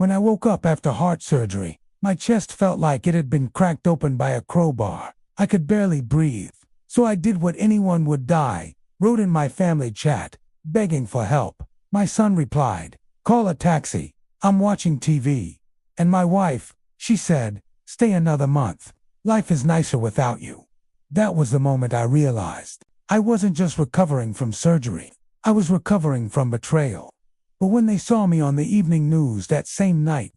When I woke up after heart surgery, my chest felt like it had been cracked open by a crowbar. I could barely breathe. So I did what anyone would die, wrote in my family chat, begging for help. My son replied, "Call a taxi. I'm watching TV." And my wife, she said, "Stay another month. Life is nicer without you." That was the moment I realized I wasn't just recovering from surgery. I was recovering from betrayal. But when they saw me on the evening news that same night,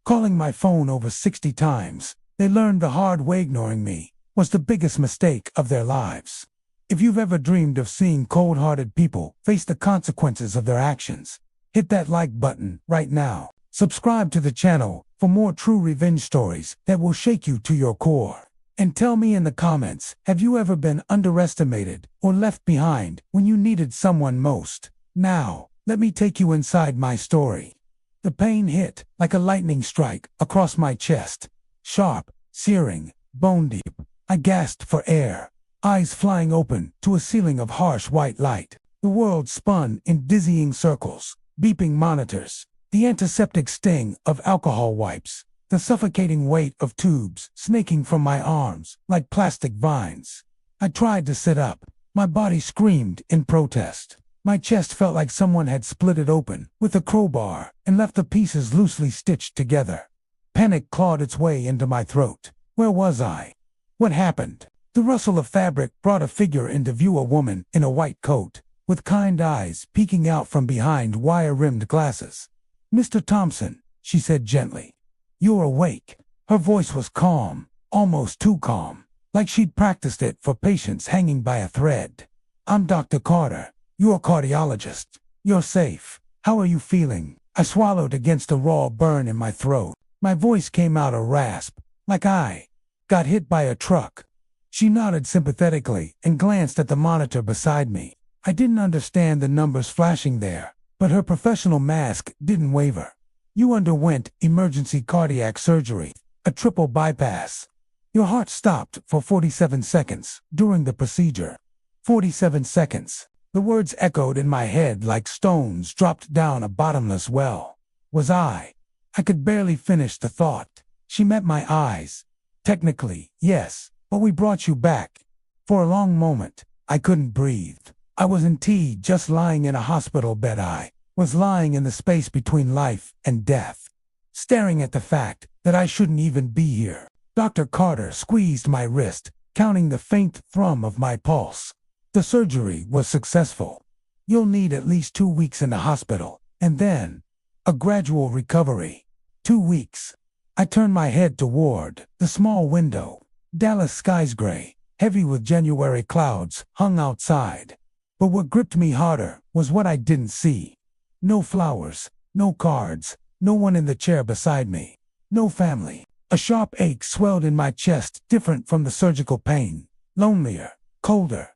calling my phone over 60 times, they learned the hard way ignoring me was the biggest mistake of their lives. If you've ever dreamed of seeing cold-hearted people face the consequences of their actions, hit that like button right now. Subscribe to the channel for more true revenge stories that will shake you to your core. And tell me in the comments, have you ever been underestimated or left behind when you needed someone most? Now, let me take you inside my story. The pain hit like a lightning strike across my chest. Sharp, searing, bone deep. I gasped for air, eyes flying open to a ceiling of harsh white light. The world spun in dizzying circles, beeping monitors, the antiseptic sting of alcohol wipes, the suffocating weight of tubes snaking from my arms like plastic vines. I tried to sit up. My body screamed in protest. My chest felt like someone had split it open with a crowbar and left the pieces loosely stitched together. Panic clawed its way into my throat. Where was I? What happened? The rustle of fabric brought a figure into view, a woman in a white coat, with kind eyes peeking out from behind wire-rimmed glasses. "Mr. Thompson," she said gently. "You're awake." Her voice was calm, almost too calm, like she'd practiced it for patients hanging by a thread. "I'm Dr. Carter, your cardiologist. You're safe. How are you feeling?" I swallowed against a raw burn in my throat. My voice came out a rasp, like I got hit by a truck. She nodded sympathetically and glanced at the monitor beside me. I didn't understand the numbers flashing there, but her professional mask didn't waver. "You underwent emergency cardiac surgery, a triple bypass. Your heart stopped for 47 seconds during the procedure." 47 seconds. The words echoed in my head like stones dropped down a bottomless well. Was I? I could barely finish the thought. She met my eyes. "Technically, yes, but we brought you back." For a long moment, I couldn't breathe. I wasn't just lying in a hospital bed. I was lying in the space between life and death, staring at the fact that I shouldn't even be here. Dr. Carter squeezed my wrist, counting the faint thrum of my pulse. "The surgery was successful. You'll need at least 2 weeks in the hospital, and then a gradual recovery." 2 weeks. I turned my head toward the small window. Dallas skies gray, heavy with January clouds, hung outside. But what gripped me harder was what I didn't see. No flowers, no cards, no one in the chair beside me, no family. A sharp ache swelled in my chest, different from the surgical pain, lonelier, colder.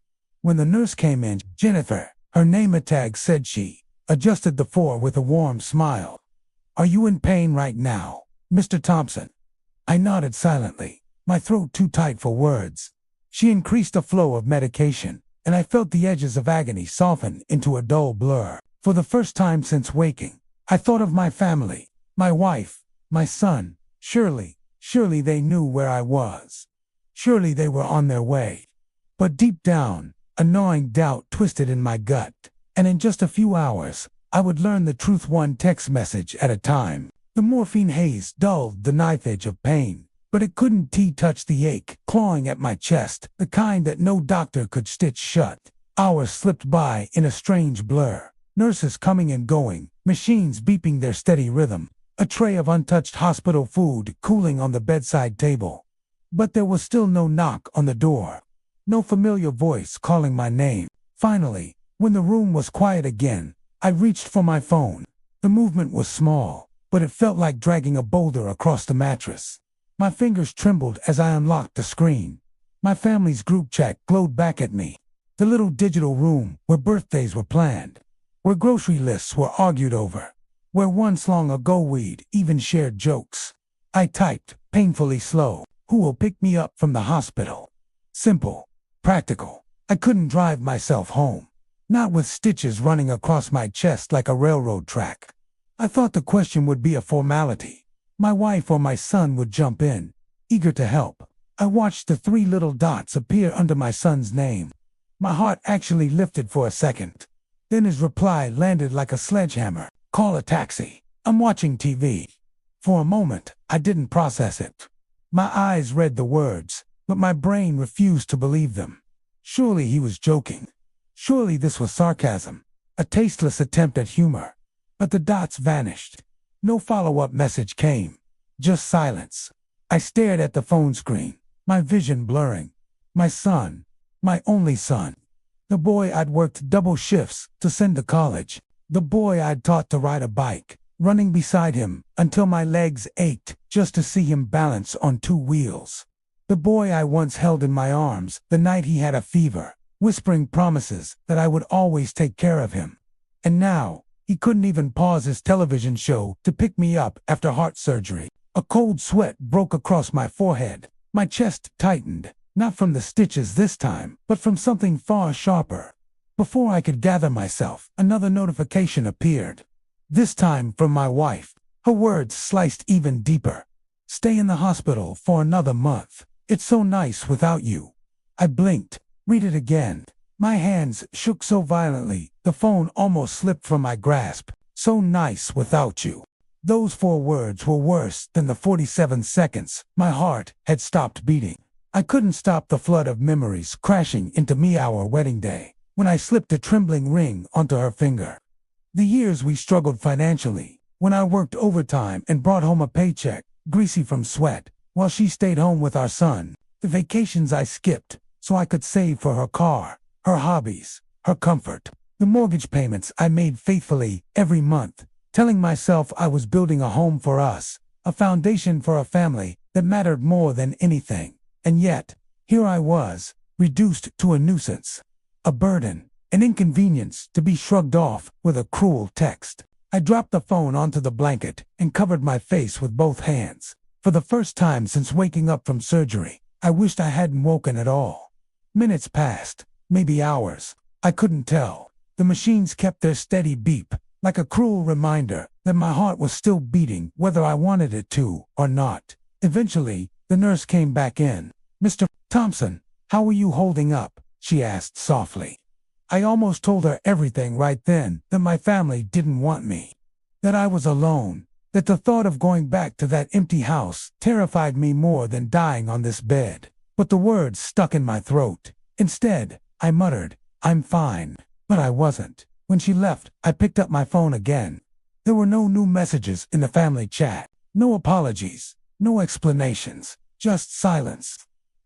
When the nurse came in, Jennifer, her name tag said, she adjusted the 4 with a warm smile. "Are you in pain right now, Mr. Thompson?" I nodded silently, my throat too tight for words. She increased the flow of medication, and I felt the edges of agony soften into a dull blur. For the first time since waking, I thought of my family, my wife, my son. Surely they knew where I was. Surely they were on their way. But deep down, a gnawing doubt twisted in my gut, and in just a few hours, I would learn the truth, one text message at a time. The morphine haze dulled the knife edge of pain, but it couldn't touch the ache clawing at my chest, the kind that no doctor could stitch shut. Hours slipped by in a strange blur. Nurses coming and going, machines beeping their steady rhythm, a tray of untouched hospital food cooling on the bedside table. But there was still no knock on the door, no familiar voice calling my name. Finally, when the room was quiet again, I reached for my phone. The movement was small, but it felt like dragging a boulder across the mattress. My fingers trembled as I unlocked the screen. My family's group chat glowed back at me. The little digital room where birthdays were planned, where grocery lists were argued over, where once long ago we'd even shared jokes. I typed, painfully slow, "Who will pick me up from the hospital?" Simple, practical. I couldn't drive myself home, not with stitches running across my chest like a railroad track. I thought the question would be a formality. My wife or my son would jump in, eager to help. I watched the 3 little dots appear under my son's name. My heart actually lifted for a second. Then his reply landed like a sledgehammer. Call a taxi. I'm watching TV. For a moment, I didn't process it. My eyes read the words, but my brain refused to believe them. Surely he was joking. Surely this was sarcasm, a tasteless attempt at humor. But the dots vanished. No follow-up message came. Just silence. I stared at the phone screen, my vision blurring. My son, my only son. The boy I'd worked double shifts to send to college. The boy I'd taught to ride a bike, running beside him until my legs ached just to see him balance on 2 wheels. The boy I once held in my arms the night he had a fever, whispering promises that I would always take care of him. And now, he couldn't even pause his television show to pick me up after heart surgery. A cold sweat broke across my forehead. My chest tightened, not from the stitches this time, but from something far sharper. Before I could gather myself, another notification appeared. This time from my wife. Her words sliced even deeper. Stay in the hospital for another month. It's so nice without you. I blinked. Read it again. My hands shook so violently, the phone almost slipped from my grasp. So nice without you. Those 4 words were worse than the 47 seconds my heart had stopped beating. I couldn't stop the flood of memories crashing into me our wedding day, when I slipped a trembling ring onto her finger. The years we struggled financially, when I worked overtime and brought home a paycheck, greasy from sweat, while she stayed home with our son. The vacations I skipped so I could save for her car, her hobbies, her comfort. The mortgage payments I made faithfully every month, telling myself I was building a home for us, a foundation for a family that mattered more than anything. And yet, here I was, reduced to a nuisance, a burden, an inconvenience to be shrugged off with a cruel text. I dropped the phone onto the blanket and covered my face with both hands. For the first time since waking up from surgery, I wished I hadn't woken at all. Minutes passed, maybe hours. I couldn't tell. The machines kept their steady beep, like a cruel reminder that my heart was still beating whether I wanted it to or not. Eventually, the nurse came back in. "Mr. Thompson, how are you holding up?" she asked softly. I almost told her everything right then, that my family didn't want me, that I was alone, that the thought of going back to that empty house terrified me more than dying on this bed. But the words stuck in my throat. Instead, I muttered, "I'm fine." But I wasn't. When she left, I picked up my phone again. There were no new messages in the family chat, no apologies, no explanations, just silence.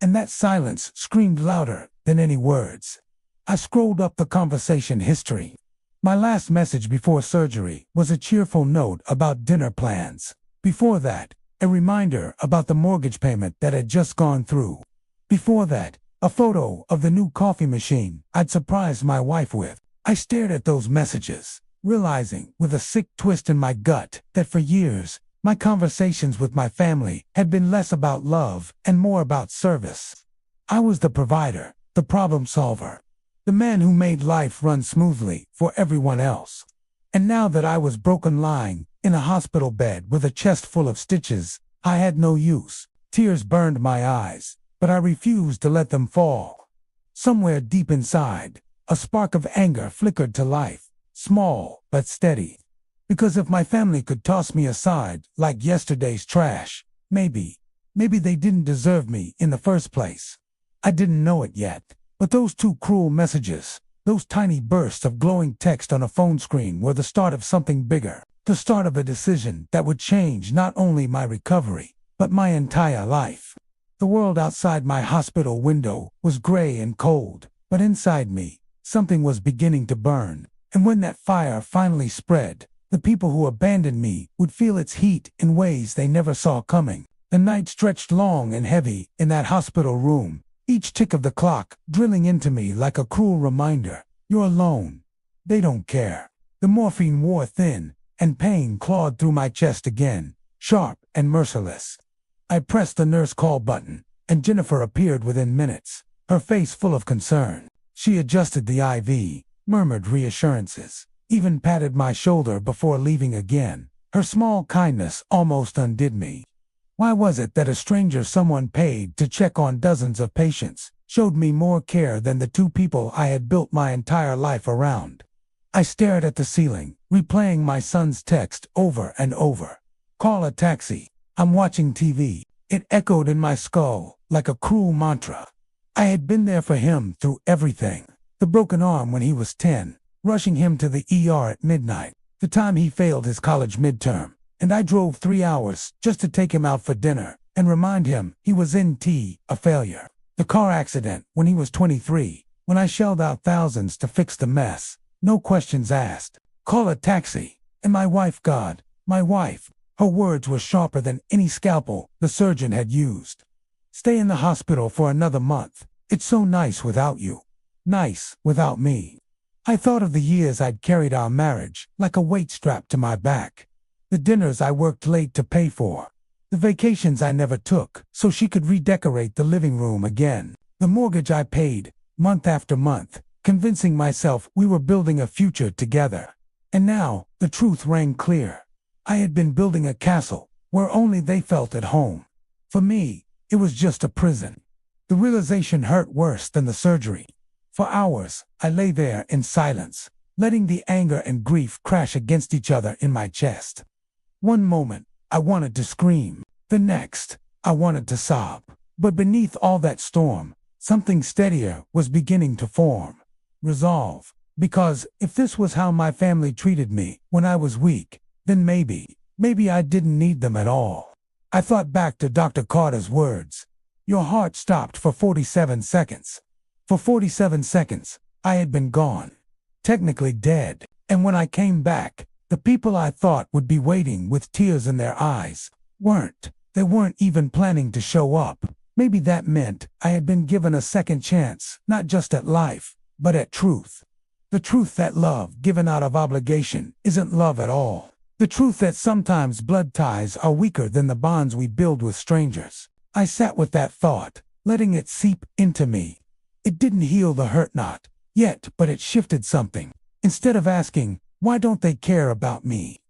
And that silence screamed louder than any words. I scrolled up the conversation history. My last message before surgery was a cheerful note about dinner plans. Before that, a reminder about the mortgage payment that had just gone through. Before that, a photo of the new coffee machine I'd surprised my wife with. I stared at those messages, realizing with a sick twist in my gut that for years, my conversations with my family had been less about love and more about service. I was the provider, the problem solver, the man who made life run smoothly for everyone else. And now that I was broken lying in a hospital bed with a chest full of stitches, I had no use. Tears burned my eyes, but I refused to let them fall. Somewhere deep inside, a spark of anger flickered to life, small but steady. Because if my family could toss me aside like yesterday's trash, maybe they didn't deserve me in the first place. I didn't know it yet, but those 2 cruel messages, those tiny bursts of glowing text on a phone screen were the start of something bigger, the start of a decision that would change not only my recovery, but my entire life. The world outside my hospital window was gray and cold, but inside me, something was beginning to burn. And when that fire finally spread, the people who abandoned me would feel its heat in ways they never saw coming. The night stretched long and heavy in that hospital room, each tick of the clock drilling into me like a cruel reminder. You're alone. They don't care. The morphine wore thin, and pain clawed through my chest again, sharp and merciless. I pressed the nurse call button, and Jennifer appeared within minutes, her face full of concern. She adjusted the IV, murmured reassurances. even patted my shoulder before leaving again. Her small kindness almost undid me. Why was it that a stranger someone paid to check on dozens of patients showed me more care than the two people I had built my entire life around? I stared at the ceiling, replaying my son's text over and over. Call a taxi. I'm watching TV. It echoed in my skull like a cruel mantra. I had been there for him through everything. The broken arm when he was 10, rushing him to the ER at midnight, the time he failed his college midterm, and I drove 3 hours just to take him out for dinner and remind him he was a failure. The car accident when he was 23, when I shelled out thousands to fix the mess, no questions asked. Call a taxi. And my wife, God, my wife, her words were sharper than any scalpel the surgeon had used. Stay in the hospital for another month. It's so nice without you. Nice without me. I thought of the years I'd carried our marriage like a weight strapped to my back. The dinners I worked late to pay for. The vacations I never took so she could redecorate the living room again. The mortgage I paid, month after month, convincing myself we were building a future together. And now, the truth rang clear. I had been building a castle where only they felt at home. For me, it was just a prison. The realization hurt worse than the surgery. For hours, I lay there in silence, letting the anger and grief crash against each other in my chest. One moment, I wanted to scream. The next, I wanted to sob. But beneath all that storm, something steadier was beginning to form. Resolve. Because if this was how my family treated me when I was weak, then maybe I didn't need them at all. I thought back to Dr. Carter's words. Your heart stopped for 47 seconds. For 47 seconds, I had been gone. Technically dead. And when I came back, the people I thought would be waiting with tears in their eyes weren't. They weren't even planning to show up. Maybe that meant I had been given a second chance, not just at life, but at truth. The truth that love given out of obligation isn't love at all. The truth that sometimes blood ties are weaker than the bonds we build with strangers. I sat with that thought, letting it seep into me. It didn't heal the hurt knot yet, but it shifted something. Instead of asking, why don't they care about me?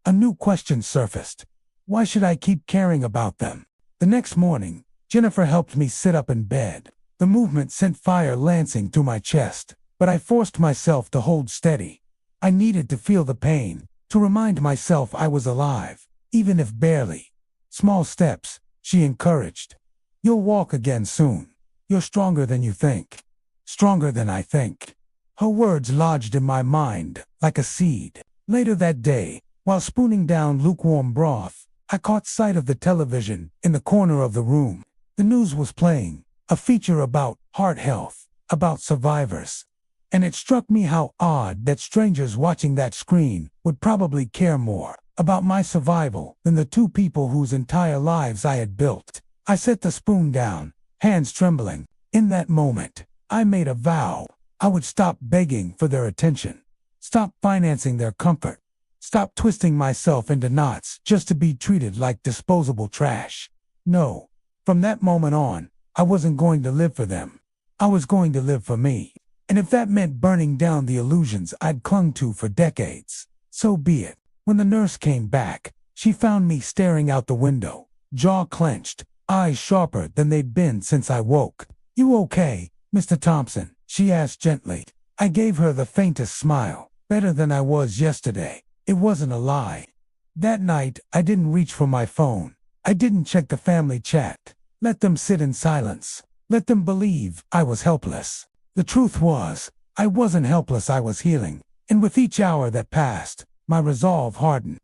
A new question surfaced. Why should I keep caring about them? The next morning, Jennifer helped me sit up in bed. The movement sent fire lancing through my chest, but I forced myself to hold steady. I needed to feel the pain, to remind myself I was alive, even if barely. Small steps, she encouraged. You'll walk again soon. You're stronger than you think. Stronger than I think. Her words lodged in my mind like a seed. Later that day, while spooning down lukewarm broth, I caught sight of the television in the corner of the room. The news was playing, a feature about heart health, about survivors. And it struck me how odd that strangers watching that screen would probably care more about my survival than the two people whose entire lives I had built. I set the spoon down, hands trembling. In that moment, I made a vow. I would stop begging for their attention, stop financing their comfort, stop twisting myself into knots just to be treated like disposable trash. No, from that moment on, I wasn't going to live for them. I was going to live for me. And if that meant burning down the illusions I'd clung to for decades, so be it. When the nurse came back, she found me staring out the window, jaw clenched, eyes sharper than they'd been since I woke. You okay, Mr. Thompson? She asked gently. I gave her the faintest smile. Better than I was yesterday. It wasn't a lie. That night, I didn't reach for my phone. I didn't check the family chat. Let them sit in silence. Let them believe I was helpless. The truth was, I wasn't helpless, I was healing. And with each hour that passed, my resolve hardened.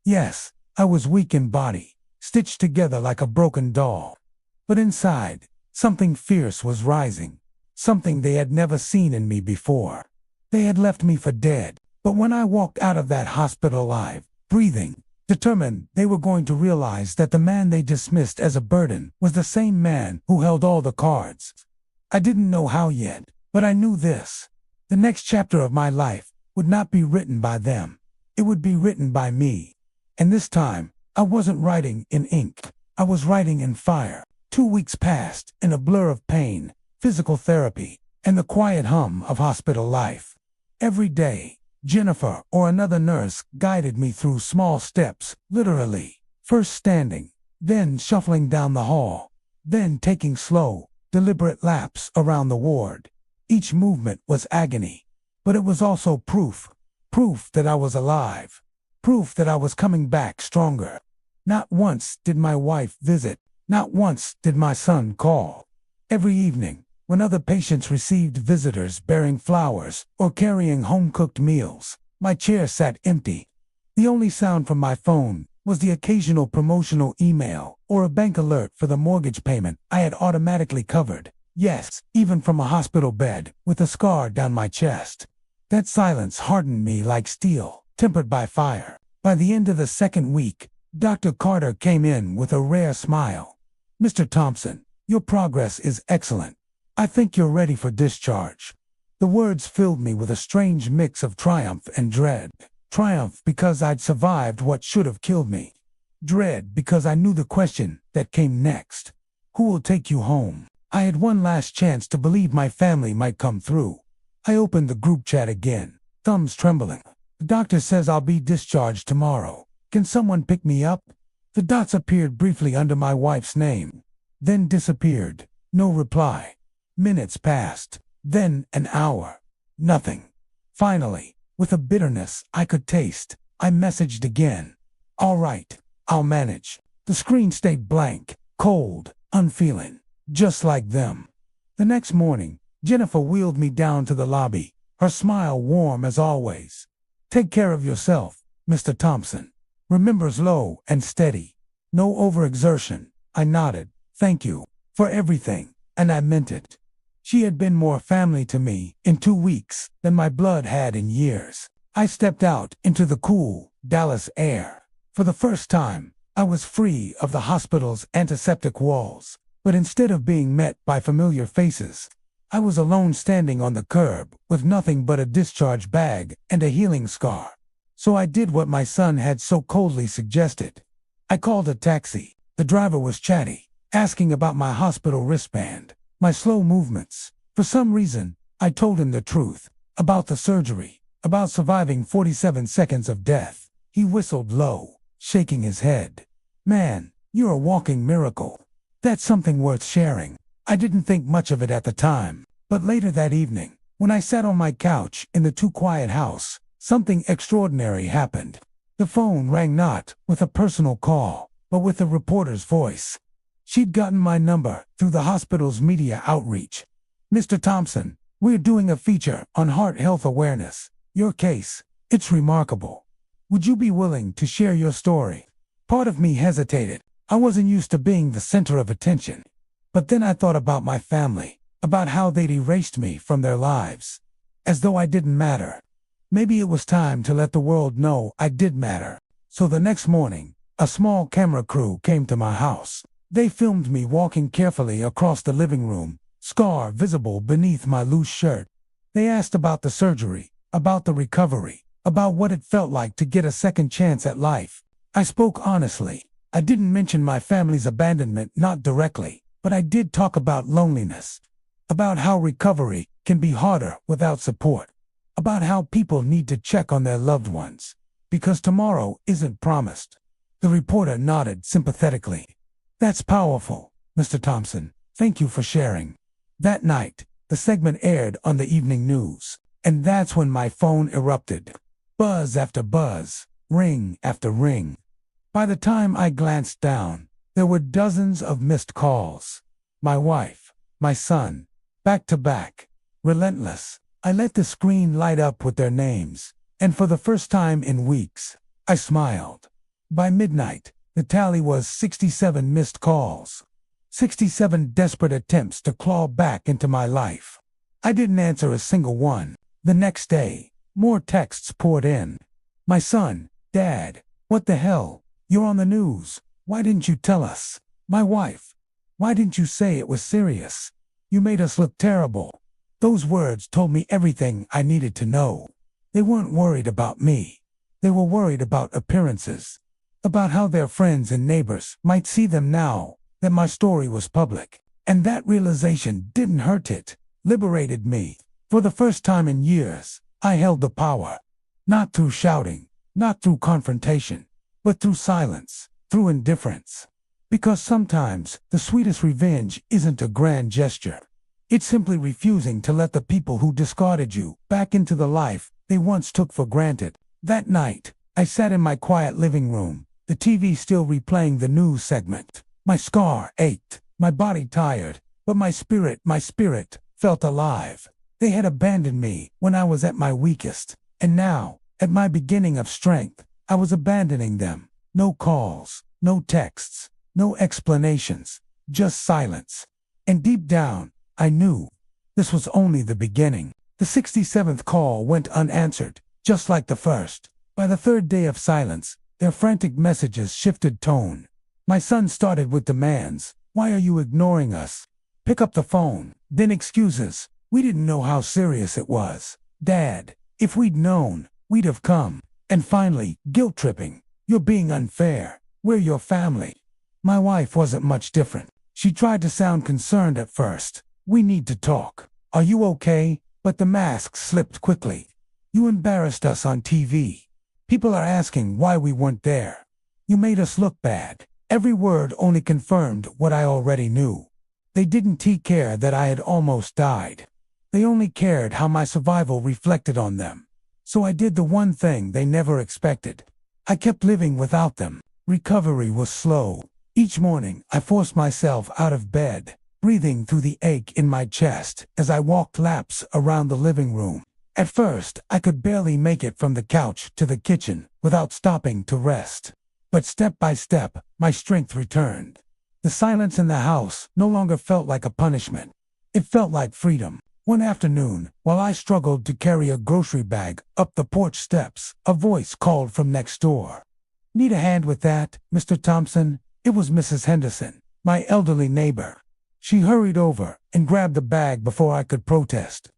Yes, I was weak in body, stitched together like a broken doll. But inside, something fierce was rising. Something they had never seen in me before. They had left me for dead. But when I walked out of that hospital alive, breathing, determined they were going to realize that the man they dismissed as a burden was the same man who held all the cards. I didn't know how yet, but I knew this. The next chapter of my life would not be written by them. It would be written by me. And this time, I wasn't writing in ink. I was writing in fire. 2 weeks passed in a blur of pain, physical therapy, and the quiet hum of hospital life. Every day, Jennifer or another nurse guided me through small steps, literally. First standing, then shuffling down the hall, then taking slow, deliberate laps around the ward. Each movement was agony, but it was also proof that I was alive, proof that I was coming back stronger. Not once did my wife visit, not once did my son call. Every evening, when other patients received visitors bearing flowers or carrying home-cooked meals, my chair sat empty. The only sound from my phone was the occasional promotional email or a bank alert for the mortgage payment I had automatically covered. Yes, even from a hospital bed with a scar down my chest. That silence hardened me like steel, tempered by fire. By the end of the second week, Dr. Carter came in with a rare smile. "Mr. Thompson, your progress is excellent. I think you're ready for discharge." The words filled me with a strange mix of triumph and dread. Triumph because I'd survived what should have killed me. Dread because I knew the question that came next. Who will take you home? I had one last chance to believe my family might come through. I opened the group chat again, thumbs trembling. "The doctor says I'll be discharged tomorrow. Can someone pick me up?" The dots appeared briefly under my wife's name, then disappeared. No reply. Minutes passed, then an hour. Nothing. Finally, with a bitterness I could taste, I messaged again. "All right, I'll manage." The screen stayed blank, cold, unfeeling, just like them. The next morning, Jennifer wheeled me down to the lobby, her smile warm as always. "Take care of yourself, Mr. Thompson. Remember slow and steady. No overexertion." I nodded. "Thank you for everything," and I meant it. She had been more family to me in 2 weeks than my blood had in years. I stepped out into the cool Dallas air. For the first time, I was free of the hospital's antiseptic walls, but instead of being met by familiar faces, I was alone standing on the curb with nothing but a discharge bag and a healing scar. So I did what my son had so coldly suggested. I called a taxi. The driver was chatty, asking about my hospital wristband, my slow movements. For some reason, I told him the truth, about the surgery, about surviving 47 seconds of death. He whistled low, shaking his head. "Man, you're a walking miracle. That's something worth sharing." I didn't think much of it at the time, but later that evening, when I sat on my couch in the too quiet house, something extraordinary happened. The phone rang not with a personal call, but with a reporter's voice. She'd gotten my number through the hospital's media outreach. "Mr. Thompson, we're doing a feature on heart health awareness. Your case, it's remarkable. Would you be willing to share your story?" Part of me hesitated. I wasn't used to being the center of attention. But then I thought about my family, about how they'd erased me from their lives, as though I didn't matter. Maybe it was time to let the world know I did matter. So the next morning, a small camera crew came to my house. They filmed me walking carefully across the living room, scar visible beneath my loose shirt. They asked about the surgery, about the recovery, about what it felt like to get a second chance at life. I spoke honestly. I didn't mention my family's abandonment, not directly. But I did talk about loneliness, about how recovery can be harder without support, about how people need to check on their loved ones, because tomorrow isn't promised. The reporter nodded sympathetically. "That's powerful, Mr. Thompson. Thank you for sharing." That night, the segment aired on the evening news, and that's when my phone erupted. Buzz after buzz, ring after ring. By the time I glanced down, there were dozens of missed calls. My wife, my son, back to back, relentless. I let the screen light up with their names, and for the first time in weeks, I smiled. By midnight, the tally was 67 missed calls. 67 desperate attempts to claw back into my life. I didn't answer a single one. The next day, more texts poured in. My son, "Dad, what the hell? You're on the news. Why didn't you tell us?" My wife, "Why didn't you say it was serious? You made us look terrible." Those words told me everything I needed to know. They weren't worried about me. They were worried about appearances, about how their friends and neighbors might see them now that my story was public. And that realization didn't hurt, it liberated me. For the first time in years, I held the power. Not through shouting, not through confrontation, but through silence, through indifference. Because sometimes the sweetest revenge isn't a grand gesture. It's simply refusing to let the people who discarded you back into the life they once took for granted. That night, I sat in my quiet living room, the TV still replaying the news segment. My scar ached, my body tired, but my spirit felt alive. They had abandoned me when I was at my weakest, and now, at my beginning of strength, I was abandoning them. No calls, no texts, no explanations, just silence. And deep down, I knew this was only the beginning. The 67th call went unanswered, just like the first. By the third day of silence, their frantic messages shifted tone. My son started with demands. Why are you ignoring us? Pick up the phone. Then excuses. We didn't know how serious it was. Dad, if we'd known, we'd have come. And finally, guilt-tripping. You're being unfair. We're your family. My wife wasn't much different. She tried to sound concerned at first. We need to talk. Are you okay? But the mask slipped quickly. You embarrassed us on TV. People are asking why we weren't there. You made us look bad. Every word only confirmed what I already knew. They didn't take care that I had almost died. They only cared how my survival reflected on them. So I did the one thing they never expected. I kept living without them. Recovery was slow. Each morning, I forced myself out of bed, breathing through the ache in my chest as I walked laps around the living room. At first, I could barely make it from the couch to the kitchen without stopping to rest. But step by step, my strength returned. The silence in the house no longer felt like a punishment. It felt like freedom. One afternoon, while I struggled to carry a grocery bag up the porch steps, a voice called from next door. Need a hand with that, Mr. Thompson? It was Mrs. Henderson, my elderly neighbor. She hurried over and grabbed the bag before I could protest.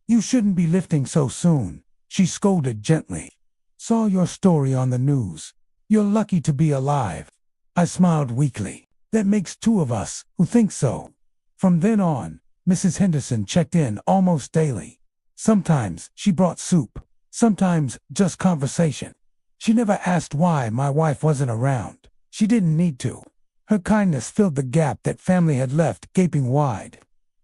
You shouldn't be lifting so soon, she scolded gently. Saw your story on the news. You're lucky to be alive. I smiled weakly. That makes two of us who think so. From then on, Mrs. Henderson checked in almost daily. Sometimes she brought soup, sometimes just conversation. She never asked why my wife wasn't around. She didn't need to. Her kindness filled the gap that family had left gaping wide.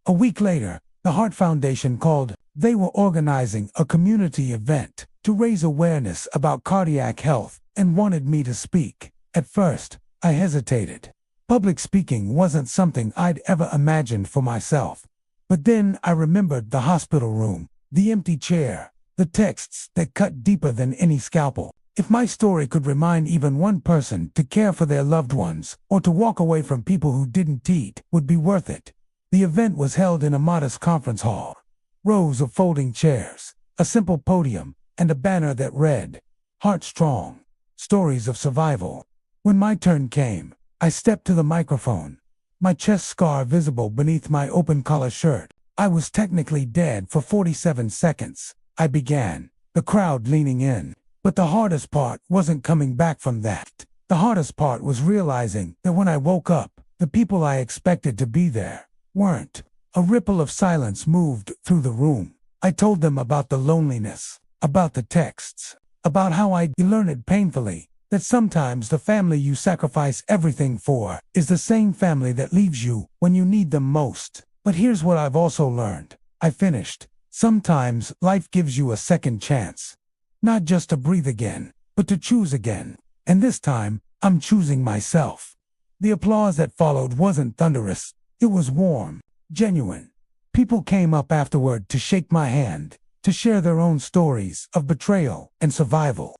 A week later, the Heart Foundation called. They were organizing a community event to raise awareness about cardiac health and wanted me to speak. At first, I hesitated. Public speaking wasn't something I'd ever imagined for myself. But then I remembered the hospital room, the empty chair, the texts that cut deeper than any scalpel. If my story could remind even one person to care for their loved ones or to walk away from people who didn't eat, would be worth it. The event was held in a modest conference hall. Rows of folding chairs, a simple podium, and a banner that read, Heart Strong, Stories of Survival. When my turn came, I stepped to the microphone, my chest scar visible beneath my open collar shirt. I was technically dead for 47 seconds. I began, the crowd leaning in. But the hardest part wasn't coming back from that. The hardest part was realizing that when I woke up, the people I expected to be there weren't. A ripple of silence moved through the room. I told them about the loneliness, about the texts, about how I'd learned painfully that sometimes the family you sacrifice everything for is the same family that leaves you when you need them most. But here's what I've also learned. I finished. Sometimes life gives you a second chance. Not just to breathe again, but to choose again. And this time, I'm choosing myself. The applause that followed wasn't thunderous. It was warm, genuine. People came up afterward to shake my hand, to share their own stories of betrayal and survival.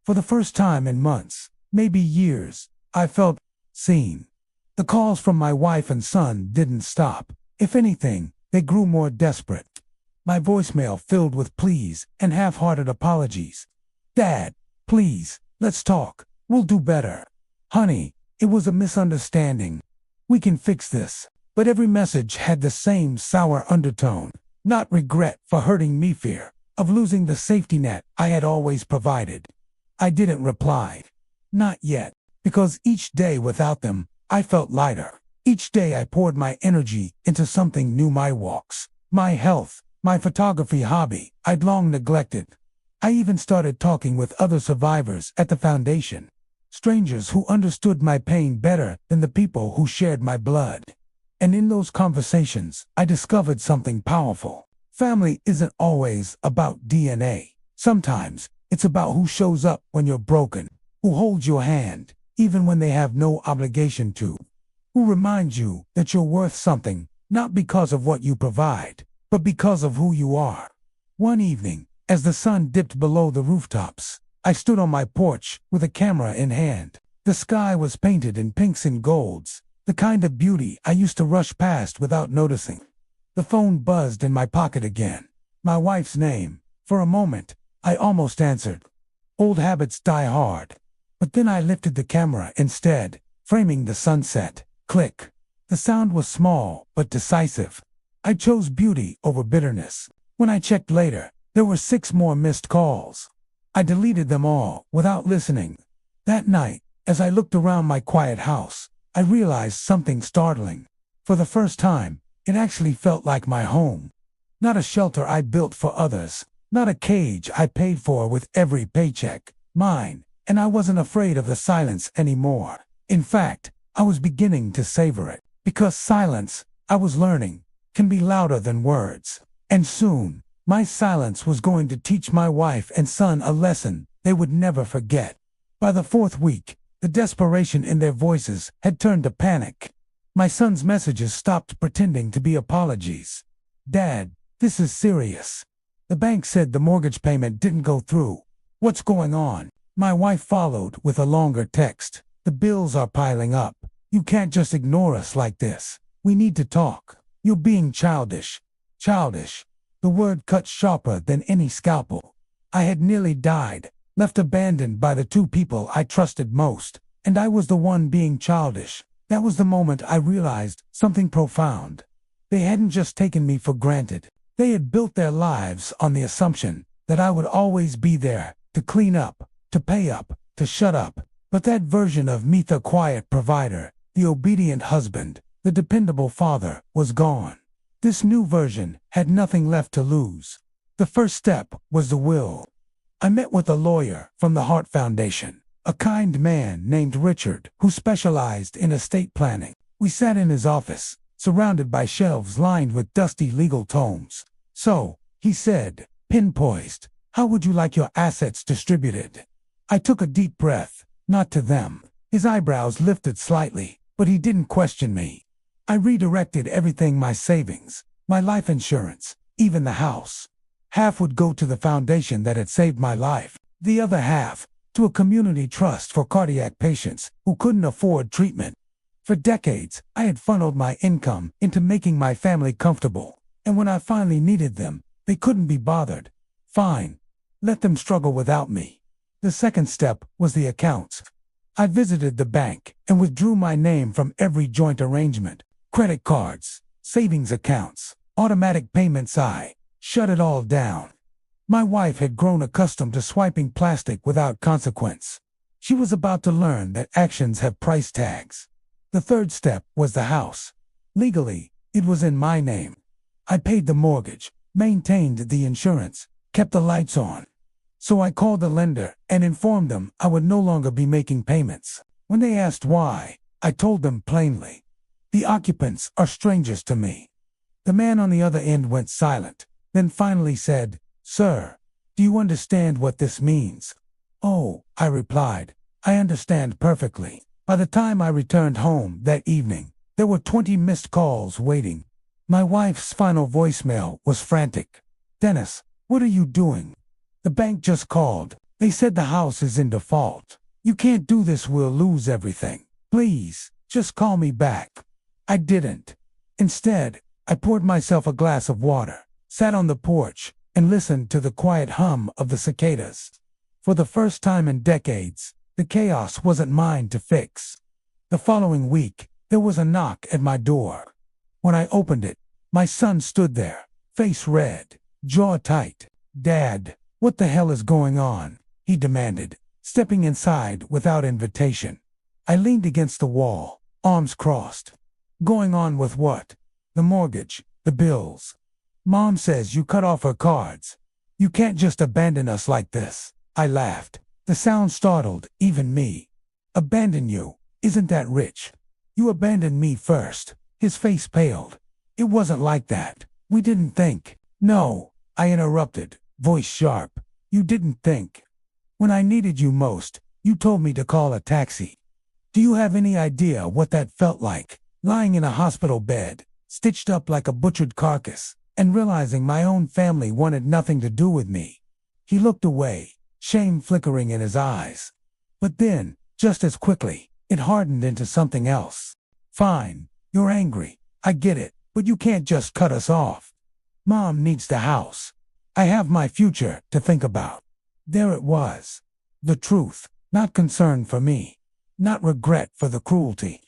For the first time in months, maybe years, I felt seen. The calls from my wife and son didn't stop. If anything, they grew more desperate. My voicemail filled with pleas and half-hearted apologies. Dad, please, let's talk. We'll do better. Honey, it was a misunderstanding. We can fix this. But every message had the same sour undertone. Not regret for hurting me, fear of losing the safety net I had always provided. I didn't reply. Not yet, because each day without them, I felt lighter. Each day I poured my energy into something new, my walks, my health, my photography hobby I'd long neglected. I even started talking with other survivors at the foundation, strangers who understood my pain better than the people who shared my blood. And in those conversations, I discovered something powerful. Family isn't always about DNA. Sometimes it's about who shows up when you're broken, who holds your hand, even when they have no obligation to, who reminds you that you're worth something, not because of what you provide, but because of who you are. One evening, as the sun dipped below the rooftops, I stood on my porch with a camera in hand. The sky was painted in pinks and golds, the kind of beauty I used to rush past without noticing. The phone buzzed in my pocket again. My wife's name. For a moment, I almost answered. Old habits die hard. But then I lifted the camera instead, framing the sunset. Click. The sound was small, but decisive. I chose beauty over bitterness. When I checked later, there were 6 more missed calls. I deleted them all without listening. That night, as I looked around my quiet house, I realized something startling. For the first time, it actually felt like my home. Not a shelter I built for others, not a cage I paid for with every paycheck. Mine, and I wasn't afraid of the silence anymore. In fact, I was beginning to savor it. Because silence, I was learning, can be louder than words. And soon, my silence was going to teach my wife and son a lesson they would never forget. By the 4th week, the desperation in their voices had turned to panic. My son's messages stopped pretending to be apologies. Dad, this is serious. The bank said the mortgage payment didn't go through. What's going on? My wife followed with a longer text. The bills are piling up. You can't just ignore us like this. We need to talk. You're being childish. Childish. The word cut sharper than any scalpel. I had nearly died, left abandoned by the 2 people I trusted most, and I was the one being childish. That was the moment I realized something profound. They hadn't just taken me for granted. They had built their lives on the assumption that I would always be there, to clean up, to pay up, to shut up. But that version of me, the quiet provider, the obedient husband, the dependable father, was gone. This new version had nothing left to lose. The first step was the will. I met with a lawyer from the Heart Foundation, a kind man named Richard who specialized in estate planning. We sat in his office, surrounded by shelves lined with dusty legal tomes. So, he said, pin-poised, how would you like your assets distributed? I took a deep breath, not to them. His eyebrows lifted slightly, but he didn't question me. I redirected everything: my savings, my life insurance, even the house. Half would go to the foundation that had saved my life. The other half, to a community trust for cardiac patients who couldn't afford treatment. For decades, I had funneled my income into making my family comfortable. And when I finally needed them, they couldn't be bothered. Fine. Let them struggle without me. The second step was the accounts. I visited the bank and withdrew my name from every joint arrangement. Credit cards, savings accounts, automatic payments. I shut it all down. My wife had grown accustomed to swiping plastic without consequence. She was about to learn that actions have price tags. The third step was the house. Legally, it was in my name. I paid the mortgage, maintained the insurance, kept the lights on. So I called the lender and informed them I would no longer be making payments. When they asked why, I told them plainly. The occupants are strangers to me. The man on the other end went silent, then finally said, Sir, do you understand what this means? Oh, I replied, I understand perfectly. By the time I returned home that evening, there were 20 missed calls waiting. My wife's final voicemail was frantic. Dennis, what are you doing? The bank just called. They said the house is in default. You can't do this, we'll lose everything. Please, just call me back. I didn't. Instead, I poured myself a glass of water, sat on the porch, and listened to the quiet hum of the cicadas. For the first time in decades, the chaos wasn't mine to fix. The following week, there was a knock at my door. When I opened it, my son stood there, face red, jaw tight. Dad, what the hell is going on? He demanded, stepping inside without invitation. I leaned against the wall, arms crossed. Going on with what? The mortgage, the bills. Mom says you cut off her cards. You can't just abandon us like this. I laughed. The sound startled even me. Abandon you? Isn't that rich? You abandoned me first. His face paled. It wasn't like that. We didn't think. No, I interrupted, voice sharp. You didn't think. When I needed you most, you told me to call a taxi. Do you have any idea what that felt like? Lying in a hospital bed, stitched up like a butchered carcass, and realizing my own family wanted nothing to do with me. He looked away, shame flickering in his eyes. But then, just as quickly, it hardened into something else. Fine, you're angry. I get it, but you can't just cut us off. Mom needs the house. I have my future to think about. There it was. The truth, not concern for me. Not regret for the cruelty.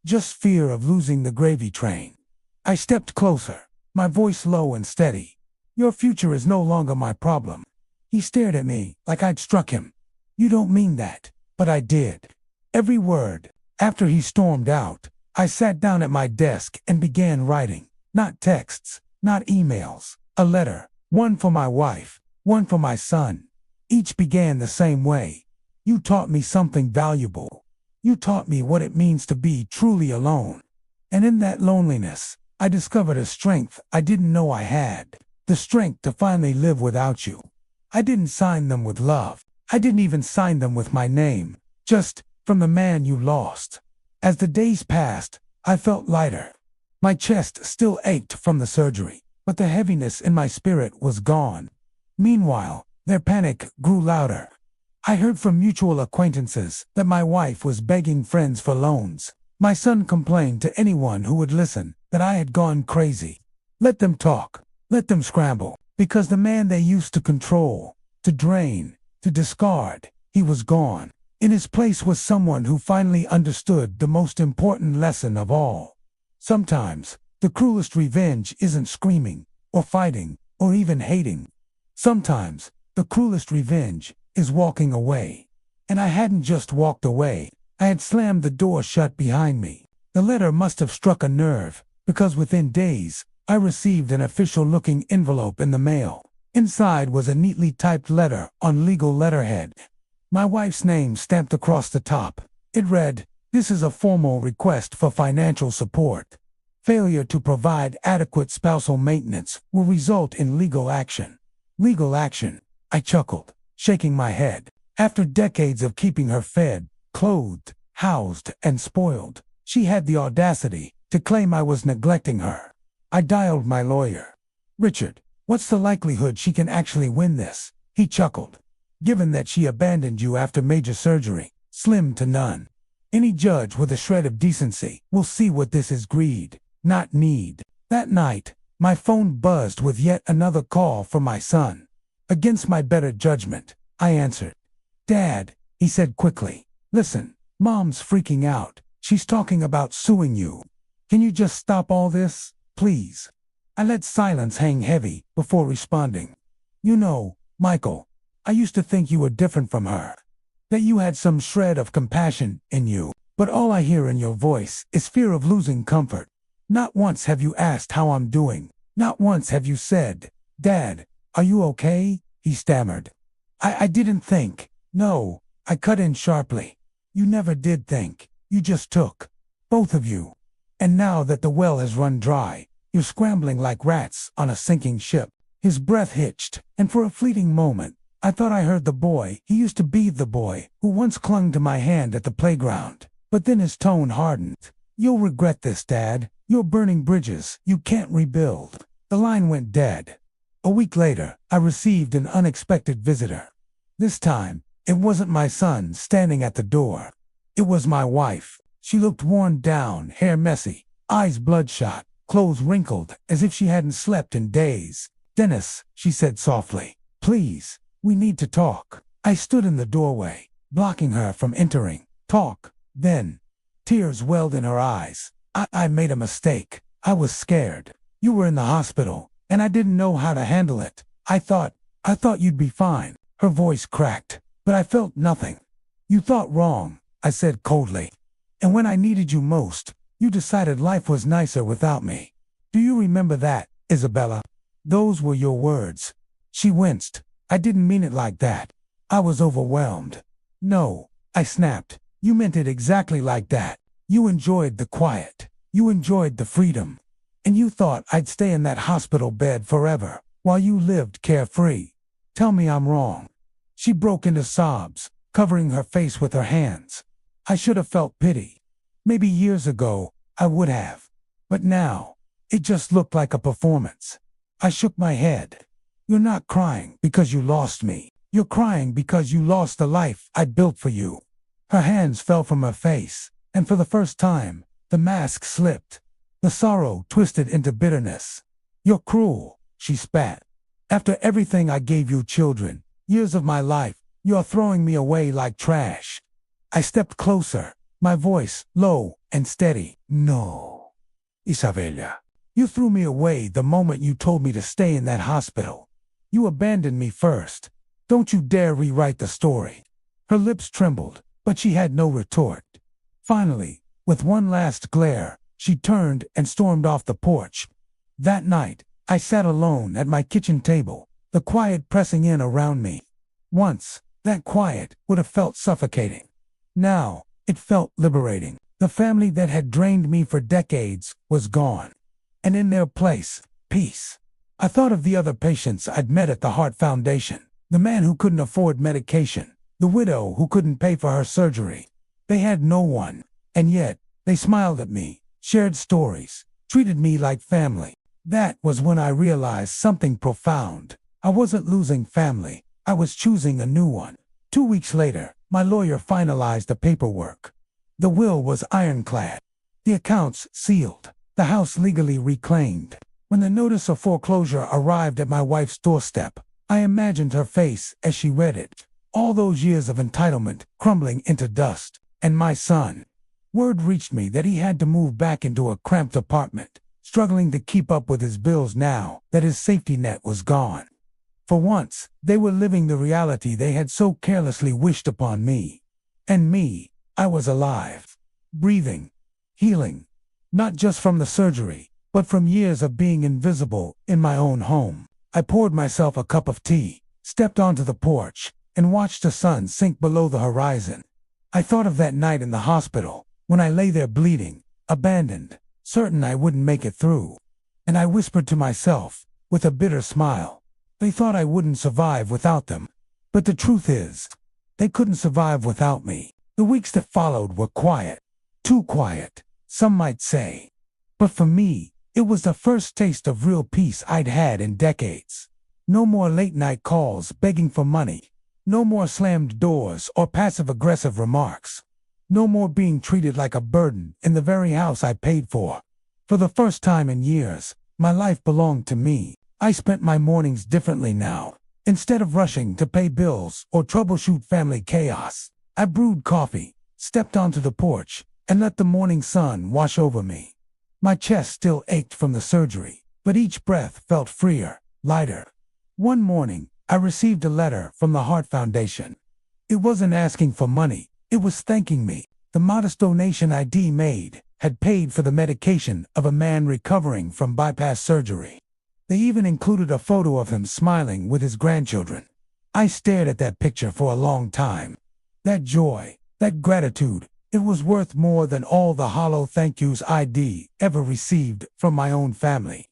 Just fear of losing the gravy train. I stepped closer, my voice low and steady. Your future is no longer my problem. He stared at me like I'd struck him. You don't mean that, but I did. Every word. After he stormed out, I sat down at my desk and began writing. Not texts, not emails. A letter, one for my wife, one for my son. Each began the same way. You taught me something valuable. You taught me what it means to be truly alone. And in that loneliness, I discovered a strength I didn't know I had. The strength to finally live without you. I didn't sign them with love. I didn't even sign them with my name. Just from the man you lost. As the days passed, I felt lighter. My chest still ached from the surgery, but the heaviness in my spirit was gone. Meanwhile, their panic grew louder. I heard from mutual acquaintances that my wife was begging friends for loans. My son complained to anyone who would listen that I had gone crazy. Let them talk. Let them scramble. Because the man they used to control, to drain, to discard, he was gone. In his place was someone who finally understood the most important lesson of all. Sometimes, the cruelest revenge isn't screaming, or fighting, or even hating. Sometimes, the cruelest revenge is walking away. And I hadn't just walked away, I had slammed the door shut behind me. The letter must have struck a nerve, because within days, I received an official-looking envelope in the mail. Inside was a neatly typed letter on legal letterhead. My wife's name stamped across the top. It read, "This is a formal request for financial support. Failure to provide adequate spousal maintenance will result in legal action." Legal action, I chuckled, shaking my head. After decades of keeping her fed, clothed, housed, and spoiled, she had the audacity to claim I was neglecting her. I dialed my lawyer. "Richard, what's the likelihood she can actually win this?" He chuckled. "Given that she abandoned you after major surgery, slim to none. Any judge with a shred of decency will see what this is: greed, not need." That night, my phone buzzed with yet another call from my son. Against my better judgment, I answered. "Dad," he said quickly, "listen, Mom's freaking out. She's talking about suing you. Can you just stop all this, please?" I let silence hang heavy before responding. "You know, Michael, I used to think you were different from her. That you had some shred of compassion in you, but all I hear in your voice is fear of losing comfort. Not once have you asked how I'm doing. Not once have you said, 'Dad, are you okay?'" he stammered. I didn't think. No, I cut in sharply. "You never did think. You just took. Both of you. And now that the well has run dry, you're scrambling like rats on a sinking ship." His breath hitched, and for a fleeting moment, I thought I heard the boy. He used to be the boy who once clung to my hand at the playground. But then his tone hardened. "You'll regret this, Dad. You're burning bridges you can't rebuild." The line went dead. A week later, I received an unexpected visitor. This time, it wasn't my son standing at the door. It was my wife. She looked worn down, hair messy, eyes bloodshot, clothes wrinkled as if she hadn't slept in days. "Dennis," she said softly, "please, we need to talk." I stood in the doorway, blocking her from entering. "Talk." Then, tears welled in her eyes. I made a mistake. I was scared. You were in the hospital, and I didn't know how to handle it. I thought you'd be fine." Her voice cracked, but I felt nothing. "You thought wrong," I said coldly. "And when I needed you most, you decided life was nicer without me. Do you remember that, Isabella? Those were your words." She winced. I didn't mean it like that. I was overwhelmed. No, I snapped. You meant it exactly like that. You enjoyed the quiet. You enjoyed the freedom. And you thought I'd stay in that hospital bed forever, while you lived carefree. Tell me I'm wrong. She broke into sobs, covering her face with her hands. I should have felt pity. Maybe years ago, I would have. But now, it just looked like a performance. I shook my head. You're not crying because you lost me. You're crying because you lost the life I built for you. Her hands fell from her face, and for the first time, the mask slipped. The sorrow twisted into bitterness. You're cruel, she spat. After everything I gave you children, years of my life, you're throwing me away like trash. I stepped closer, my voice low and steady. No, Isabella. You threw me away the moment you told me to stay in that hospital. You abandoned me first. Don't you dare rewrite the story. Her lips trembled, but she had no retort. Finally, with one last glare, she turned and stormed off the porch. That night, I sat alone at my kitchen table, the quiet pressing in around me. Once, that quiet would have felt suffocating. Now, it felt liberating. The family that had drained me for decades was gone. And in their place, peace. I thought of the other patients I'd met at the Heart Foundation. The man who couldn't afford medication. The widow who couldn't pay for her surgery. They had no one. And yet, they smiled at me, shared stories, treated me like family. That was when I realized something profound. I wasn't losing family. I was choosing a new one. 2 weeks later, my lawyer finalized the paperwork. The will was ironclad. The accounts sealed. The house legally reclaimed. When the notice of foreclosure arrived at my wife's doorstep, I imagined her face as she read it. All those years of entitlement crumbling into dust. And my son. Word reached me that he had to move back into a cramped apartment, struggling to keep up with his bills now that his safety net was gone. For once, they were living the reality they had so carelessly wished upon me. And me, I was alive, breathing, healing, not just from the surgery, but from years of being invisible in my own home. I poured myself a cup of tea, stepped onto the porch, and watched the sun sink below the horizon. I thought of that night in the hospital, when I lay there bleeding, abandoned, certain I wouldn't make it through. And I whispered to myself, with a bitter smile, they thought I wouldn't survive without them. But the truth is, they couldn't survive without me. The weeks that followed were quiet. Too quiet, some might say. But for me, it was the first taste of real peace I'd had in decades. No more late-night calls begging for money. No more slammed doors or passive-aggressive remarks. No more being treated like a burden in the very house I paid for. For the first time in years, my life belonged to me. I spent my mornings differently now. Instead of rushing to pay bills or troubleshoot family chaos, I brewed coffee, stepped onto the porch, and let the morning sun wash over me. My chest still ached from the surgery, but each breath felt freer, lighter. One morning, I received a letter from the Heart Foundation. It wasn't asking for money, it was thanking me. The modest donation ID made had paid for the medication of a man recovering from bypass surgery. They even included a photo of him smiling with his grandchildren. I stared at that picture for a long time. That joy, that gratitude, it was worth more than all the hollow thank yous I'd ever received from my own family.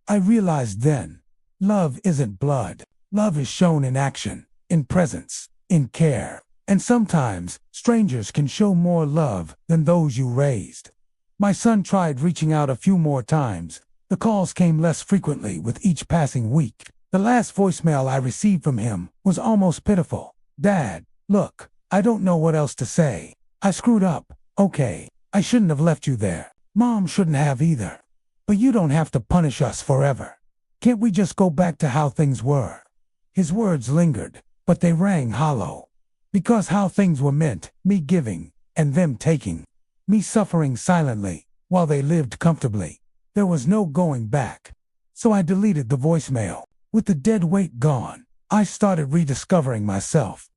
I realized then, love isn't blood. Love is shown in action, in presence, in care. And sometimes, strangers can show more love than those you raised. My son tried reaching out a few more times. The calls came less frequently with each passing week. The last voicemail I received from him was almost pitiful. Dad, look, I don't know what else to say. I screwed up. Okay, I shouldn't have left you there. Mom shouldn't have either. But you don't have to punish us forever. Can't we just go back to how things were? His words lingered, but they rang hollow. Because how things were meant, me giving, and them taking. Me suffering silently, while they lived comfortably. There was no going back. So I deleted the voicemail. With the dead weight gone, I started rediscovering myself.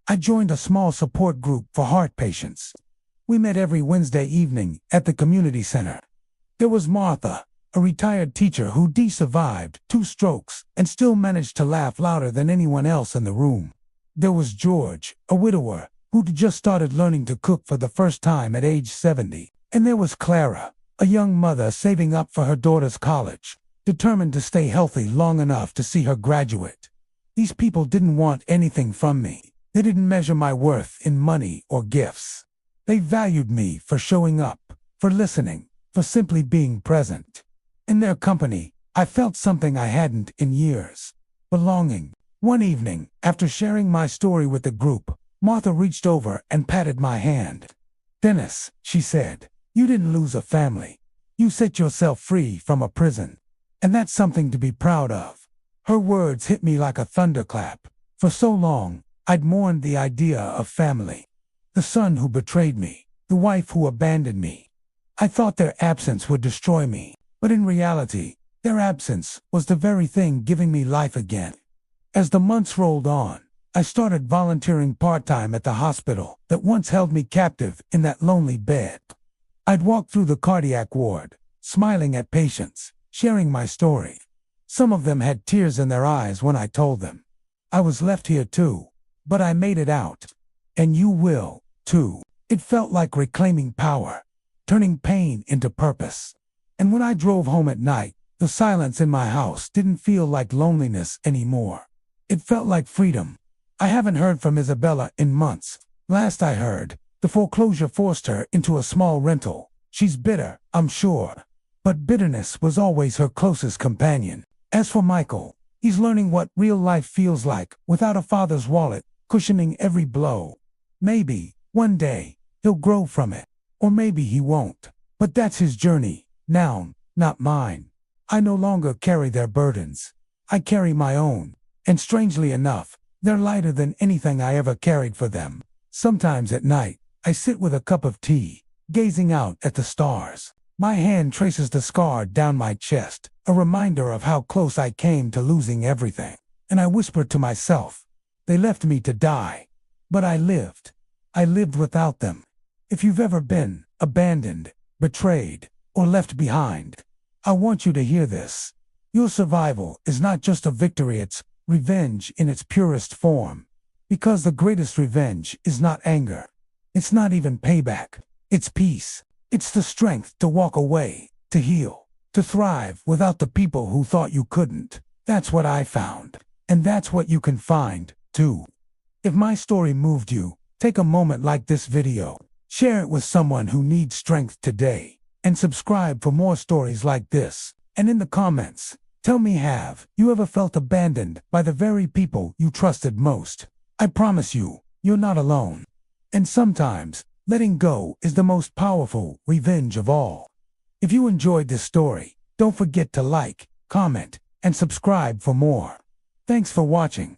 I joined a small support group for heart patients. We met every Wednesday evening at the community center. There was Martha, a retired teacher who survived 2 strokes and still managed to laugh louder than anyone else in the room. There was George, a widower, who'd just started learning to cook for the first time at age 70. And there was Clara, a young mother saving up for her daughter's college, determined to stay healthy long enough to see her graduate. These people didn't want anything from me. They didn't measure my worth in money or gifts. They valued me for showing up, for listening, for simply being present. In their company, I felt something I hadn't in years: belonging. One evening, after sharing my story with the group, Martha reached over and patted my hand. "Dennis," she said, "you didn't lose a family. You set yourself free from a prison. And that's something to be proud of." Her words hit me like a thunderclap. For so long, I'd mourned the idea of family. The son who betrayed me, the wife who abandoned me. I thought their absence would destroy me, but in reality, their absence was the very thing giving me life again. As the months rolled on, I started volunteering part-time at the hospital that once held me captive in that lonely bed. I'd walk through the cardiac ward, smiling at patients, sharing my story. Some of them had tears in their eyes when I told them. I was left here too, but I made it out. And you will, too. It felt like reclaiming power, turning pain into purpose. And when I drove home at night, the silence in my house didn't feel like loneliness anymore. It felt like freedom. I haven't heard from Isabella in months. Last I heard, the foreclosure forced her into a small rental. She's bitter, I'm sure. But bitterness was always her closest companion. As for Michael, he's learning what real life feels like without a father's wallet cushioning every blow. Maybe, one day, he'll grow from it. Or maybe he won't. But that's his journey, now, not mine. I no longer carry their burdens. I carry my own. And strangely enough, they're lighter than anything I ever carried for them. Sometimes at night, I sit with a cup of tea, gazing out at the stars. My hand traces the scar down my chest, a reminder of how close I came to losing everything. And I whisper to myself, they left me to die. But I lived. I lived without them. If you've ever been abandoned, betrayed, or left behind, I want you to hear this. Your survival is not just a victory, it's revenge in its purest form. Because the greatest revenge is not anger. It's not even payback. It's peace. It's the strength to walk away, to heal, to thrive without the people who thought you couldn't. That's what I found. And that's what you can find, too. If my story moved you, take a moment like this video. Share it with someone who needs strength today. And subscribe for more stories like this. And in the comments, tell me, have you ever felt abandoned by the very people you trusted most? I promise you, you're not alone. And sometimes, letting go is the most powerful revenge of all. If you enjoyed this story, don't forget to like, comment, and subscribe for more. Thanks for watching.